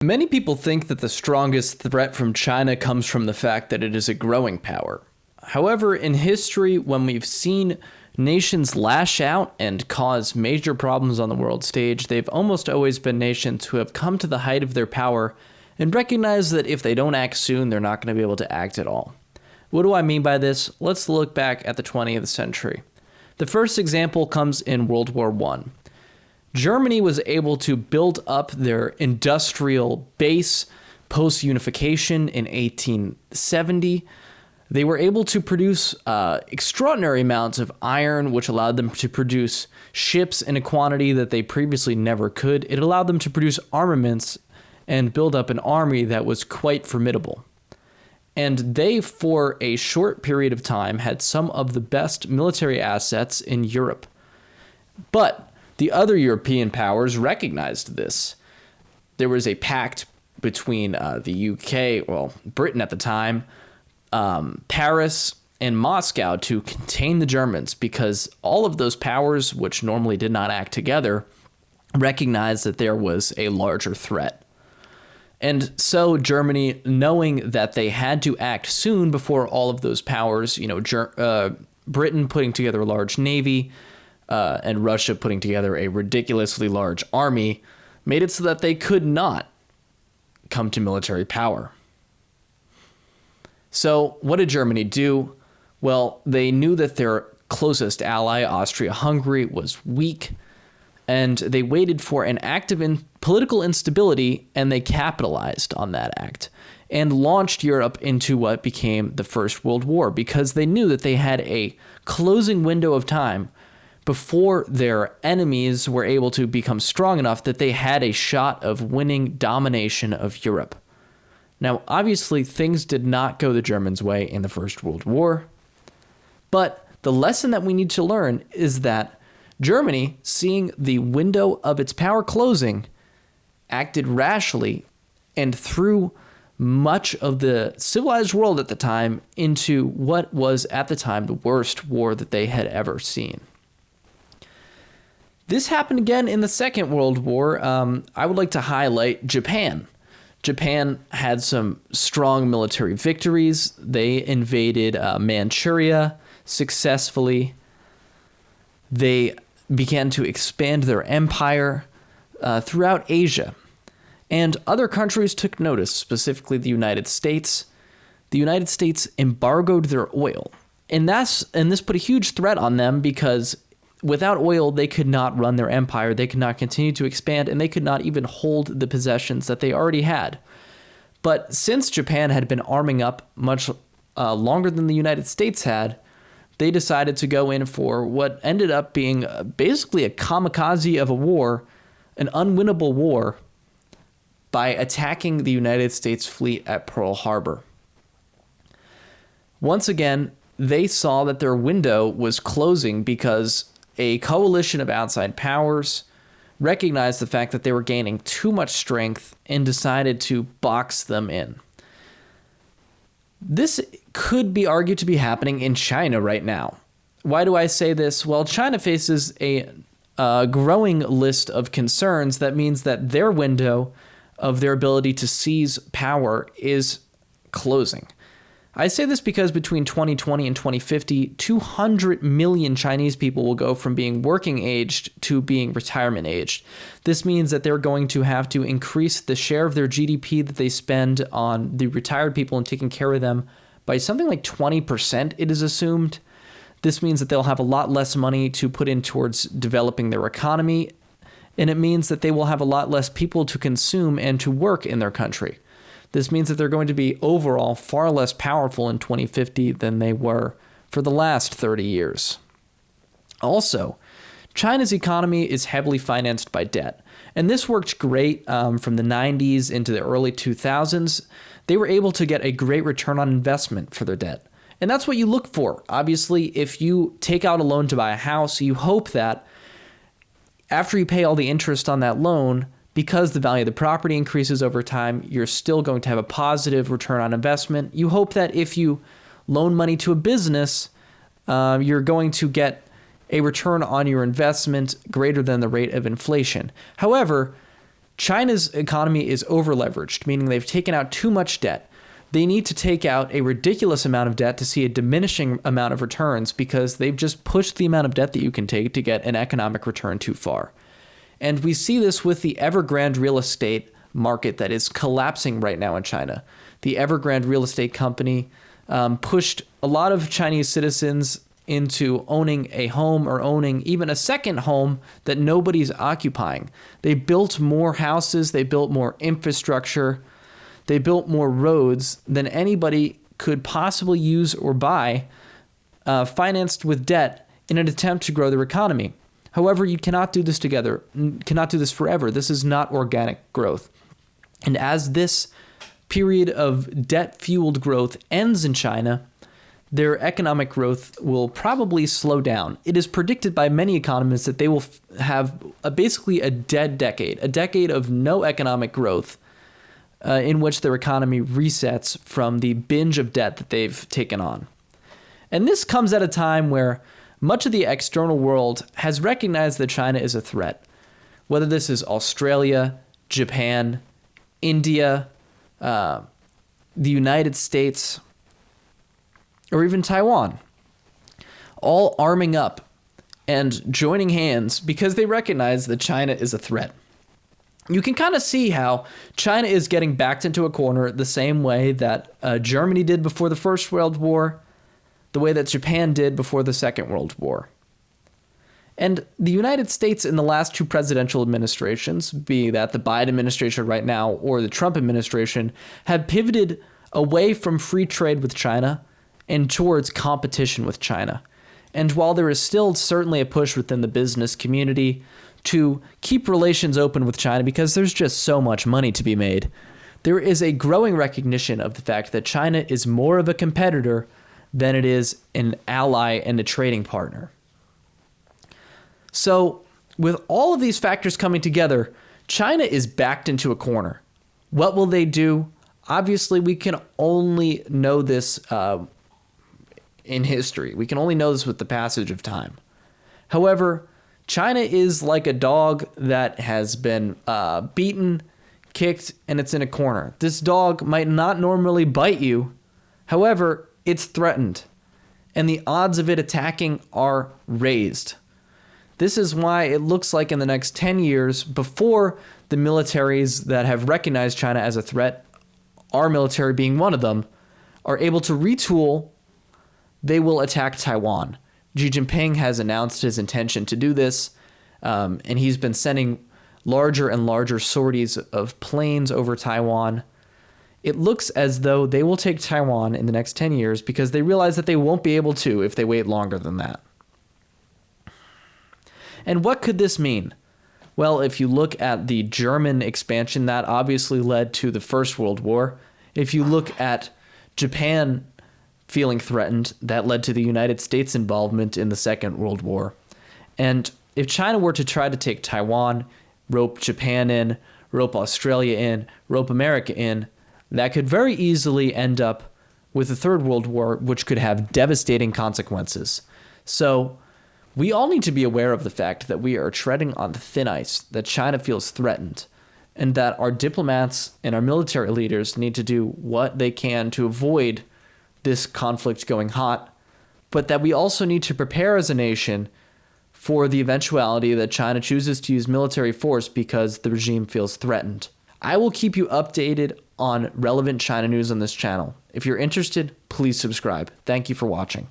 Many people think that the strongest threat from China comes from the fact that it is a growing power. However, in history, when we've seen nations lash out and cause major problems on the world stage, they've almost always been nations who have come to the height of their power and recognize that if they don't act soon, they're not going to be able to act at all. What do I mean by this? Let's look back at the 20th century. The first example comes in World War I. Germany was able to build up their industrial base post-unification in 1870. They were able to produce extraordinary amounts of iron, which allowed them to produce ships in a quantity that they previously never could. It allowed them to produce armaments and build up an army that was quite formidable. And they, for a short period of time, had some of the best military assets in Europe. But the other European powers recognized this. There was a pact between the UK, Britain at the time, Paris, and Moscow to contain the Germans, because all of those powers, which normally did not act together, recognized that there was a larger threat. And so Germany, knowing that they had to act soon before all of those powers, Britain putting together a large navy, and Russia putting together a ridiculously large army, made it so that they could not come to military power. So what did Germany do? Well, they knew that their closest ally, Austria-Hungary, was weak, and they waited for an act of political instability, and they capitalized on that act and launched Europe into what became the First World War, because they knew that they had a closing window of time before their enemies were able to become strong enough that they had a shot of winning domination of Europe. Now, obviously, things did not go the Germans' way in the First World War, but the lesson that we need to learn is that Germany, seeing the window of its power closing, acted rashly and threw much of the civilized world at the time into what was at the time the worst war that they had ever seen. This happened again in the Second World War. I would like to highlight Japan. Japan had some strong military victories. They invaded Manchuria successfully. They began to expand their empire throughout Asia. And other countries took notice, specifically the United States. The United States embargoed their oil. And this put a huge threat on them, because without oil, they could not run their empire, they could not continue to expand, and they could not even hold the possessions that they already had. But since Japan had been arming up much longer than the United States had, they decided to go in for what ended up being basically a kamikaze of a war, an unwinnable war, by attacking the United States fleet at Pearl Harbor. Once again, they saw that their window was closing because a coalition of outside powers recognized the fact that they were gaining too much strength and decided to box them in. This could be argued to be happening in China right now. Why do I say this? Well, China faces a growing list of concerns. That means that their window of their ability to seize power is closing. I say this because between 2020 and 2050, 200 million Chinese people will go from being working aged to being retirement aged. This means that they're going to have to increase the share of their GDP that they spend on the retired people and taking care of them by something like 20%, it is assumed. This means that they'll have a lot less money to put in towards developing their economy, and it means that they will have a lot less people to consume and to work in their country. This means that they're going to be overall far less powerful in 2050 than they were for the last 30 years. Also, China's economy is heavily financed by debt, and this worked great from the 90s into the early 2000s. They were able to get a great return on investment for their debt, and that's what you look for. Obviously, if you take out a loan to buy a house, you hope that after you pay all the interest on that loan, because the value of the property increases over time, you're still going to have a positive return on investment. You hope that if you loan money to a business, you're going to get a return on your investment greater than the rate of inflation. However, China's economy is over-leveraged, meaning they've taken out too much debt. They need to take out a ridiculous amount of debt to see a diminishing amount of returns because they've just pushed the amount of debt that you can take to get an economic return too far. And we see this with the Evergrande real estate market that is collapsing right now in China. The Evergrande real estate company pushed a lot of Chinese citizens into owning a home or owning even a second home that nobody's occupying. They built more houses, they built more infrastructure, they built more roads than anybody could possibly use or buy, financed with debt in an attempt to grow their economy. However, you cannot do this cannot do this forever. This is not organic growth. And as this period of debt-fueled growth ends in China, their economic growth will probably slow down. It is predicted by many economists that they will have basically a dead decade, a decade of no economic growth, in which their economy resets from the binge of debt that they've taken on. And this comes at a time where much of the external world has recognized that China is a threat, whether this is Australia, Japan, India, the United States, or even Taiwan, all arming up and joining hands because they recognize that China is a threat. You can kind of see how China is getting backed into a corner the same way that Germany did before the First World War, the way that Japan did before the Second World War. And the United States in the last two presidential administrations, be that the Biden administration right now or the Trump administration, have pivoted away from free trade with China and towards competition with China. And while there is still certainly a push within the business community to keep relations open with China because there's just so much money to be made, there is a growing recognition of the fact that China is more of a competitor than it is an ally and a trading partner. So, with all of these factors coming together, China is backed into a corner. What will they do? Obviously, we can only know this in history. We can only know this with the passage of time. However, China is like a dog that has been beaten, kicked, and it's in a corner. This dog might not normally bite you. However, it's threatened, and the odds of it attacking are raised. This is why it looks like in the next 10 years, before the militaries that have recognized China as a threat, our military being one of them, are able to retool, they will attack Taiwan. Xi Jinping has announced his intention to do this, and he's been sending larger and larger sorties of planes over Taiwan. It looks as though they will take Taiwan in the next 10 years because they realize that they won't be able to if they wait longer than that. And what could this mean? Well, if you look at the German expansion, that obviously led to the First World War. If you look at Japan feeling threatened, that led to the United States involvement in the Second World War. And if China were to try to take Taiwan, rope Japan in, rope Australia in, rope America in, that could very easily end up with a Third World War, which could have devastating consequences. So we all need to be aware of the fact that we are treading on thin ice, that China feels threatened, and that our diplomats and our military leaders need to do what they can to avoid this conflict going hot, but that we also need to prepare as a nation for the eventuality that China chooses to use military force because the regime feels threatened. I will keep you updated on relevant China news on this channel. If you're interested, please subscribe. Thank you for watching.